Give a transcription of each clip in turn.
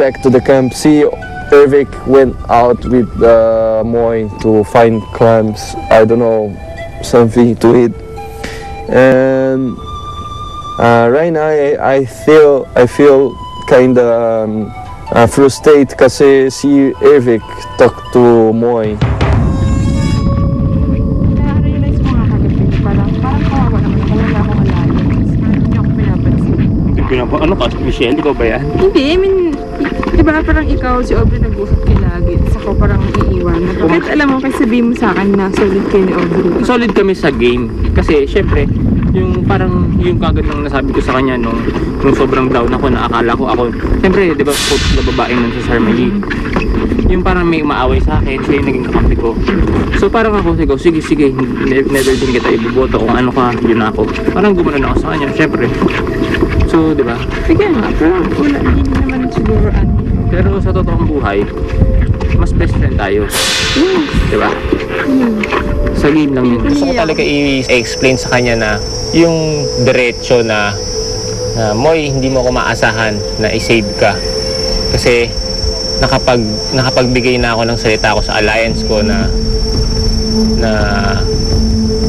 back to the camp. See, Ervik went out with Moy to find clams. I don't know, something to eat. And right now I feel kind of frustrated kasi si Ervik talked to Moy. Ano ka, Michelle? Ikaw ba yan? Hindi, I mean, di ba parang ikaw, si Aubrey nag-usap kayo lagi, tapos ako parang iiwan. Kahit alam mo, kasi sabihin mo sa akin na solid kayo ni Aubrey. Solid kami sa game. Kasi, syempre, yung parang, yung kagad nang nasabi ko sa kanya nung sobrang down ako, na akala ko ako, syempre, di ba, coach na babae nun sa Sarmali. Yung parang may umaaway sa akin, siya yung naging kakampi ko. So parang ako, sige, never din kita ibuboto kung ano ka, yun ako. Parang gumanon ako sa kanya, syempre. So, di ba? Sige nga, parang wala, hindi naman siguro ano. Pero sa totoong buhay, mas best friend tayo. Yes. Di ba? Sa game lang yun. Gusto ko talaga i-explain sa kanya na yung diretso na Moy, hindi mo ako maasahan na i-save ka. Kasi nakapagbigay na ako ng salita ko sa alliance ko na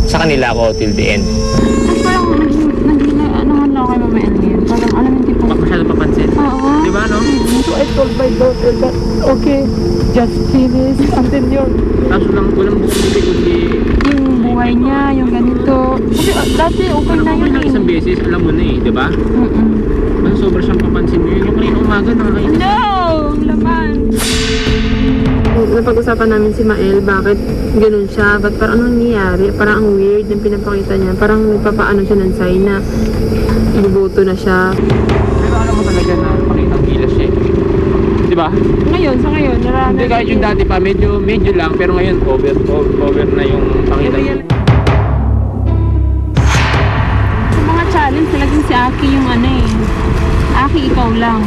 sa kanila ako till the end. Parang ano ako kay Mama Elgin. Parang alam yung tipo. Masyado papansin. Oo. Di ba, no? So I told my daughter that, okay, just finish until yun. Kaso lang, walang bumibig kundi Yung buhay niya, yung ganito. Kasi dati okay na yun eh. isang beses, alam mo na eh, di ba? Ang sobra siyang papansin mo yun. Yung kanina umaga, nakakainis. No! Ang laman! Napag-usapan namin si Mael, bakit ganun siya, ba't parang anong nangyayari, parang ang weird yung pinapakita niya, parang nagpapaano siya ng sign na ibuboto na siya. Pero alam mo talaga na pakita ang gilas siya eh. Di ba? Ngayon, sa ngayon, naranasan. Hindi, kahit yung dati pa, medyo lang, pero ngayon over na yung pakita niya. Sa mga challenge, talagang si Aki yung ano eh. Aki, ikaw lang.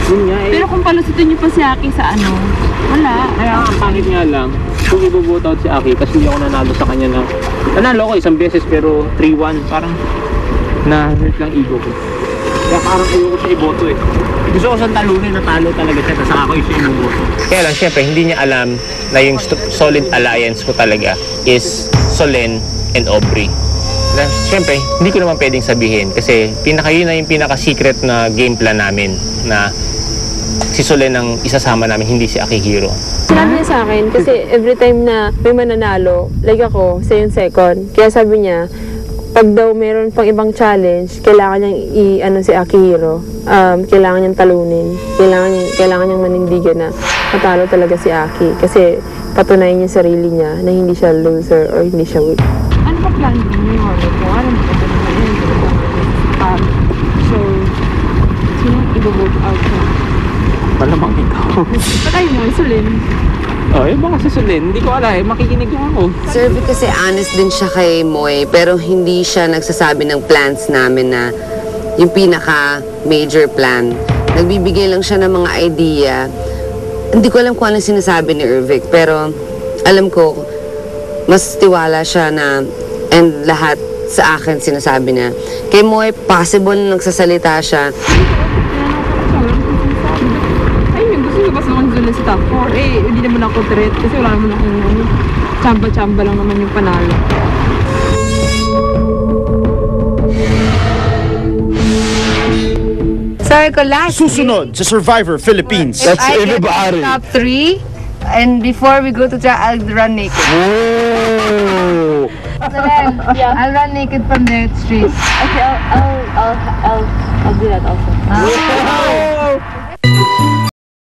Yun nga eh. Pero kung palusutin niyo pa si Aki sa ano, wala. Kaya ang pangit nga lang, kung iboboto out si Aki, kasi hindi ako nanalo sa kanya na, nanalo ko isang beses pero 3-1, parang na-hurt lang ego ko. Kaya parang ayoko siya iboto eh. Gusto ko siyang talunin, natalo talaga siya, tapos saka ako siya iboboto. Kaya lang, syempre, hindi niya alam na yung solid alliance ko talaga is Solen and Aubrey. Na, syempre, hindi ko naman pwedeng sabihin kasi yun na yung pinaka-secret na game plan namin na si Solen ang isasama namin, hindi si Akihiro. Sinabi niya sa akin, kasi every time na may mananalo, like ako, siya yung second. Kaya sabi niya, pag daw meron pang ibang challenge, kailangan niyang si Akihiro. Kailangan niyang talunin. Kailangan niyang manindigan na matalo talaga si Aki. Kasi patunayan niya sarili niya na hindi siya loser or hindi siya weak. Ano pa plan niyo yung holo ko? Ano ba ito naman yun? So, sino i-vote out siya? Malamang ikaw. Patay mo, Isulin. Oh, yung mga susulin, hindi ko alam eh, makikinig lang ako. Sir Vic kasi honest din siya kay Moy, pero hindi siya nagsasabi ng plans namin na yung pinaka-major plan. Nagbibigay lang siya ng mga idea. Hindi ko alam kung anong sinasabi ni Ervik, pero alam ko, mas tiwala siya na, and lahat sa akin sinasabi na. Kay Moy, possible na nagsasalita siya. Sa top 4, hindi naman ako threat kasi wala naman akong chamba-chamba lang naman yung panalo. Sabi ko last Susunod sa Survivor Philippines. That's I get everybody. top 3 and before we go to try, I'll run naked. Whoa! So then, I'll run naked from the street. Okay, I'll do that also. Oh.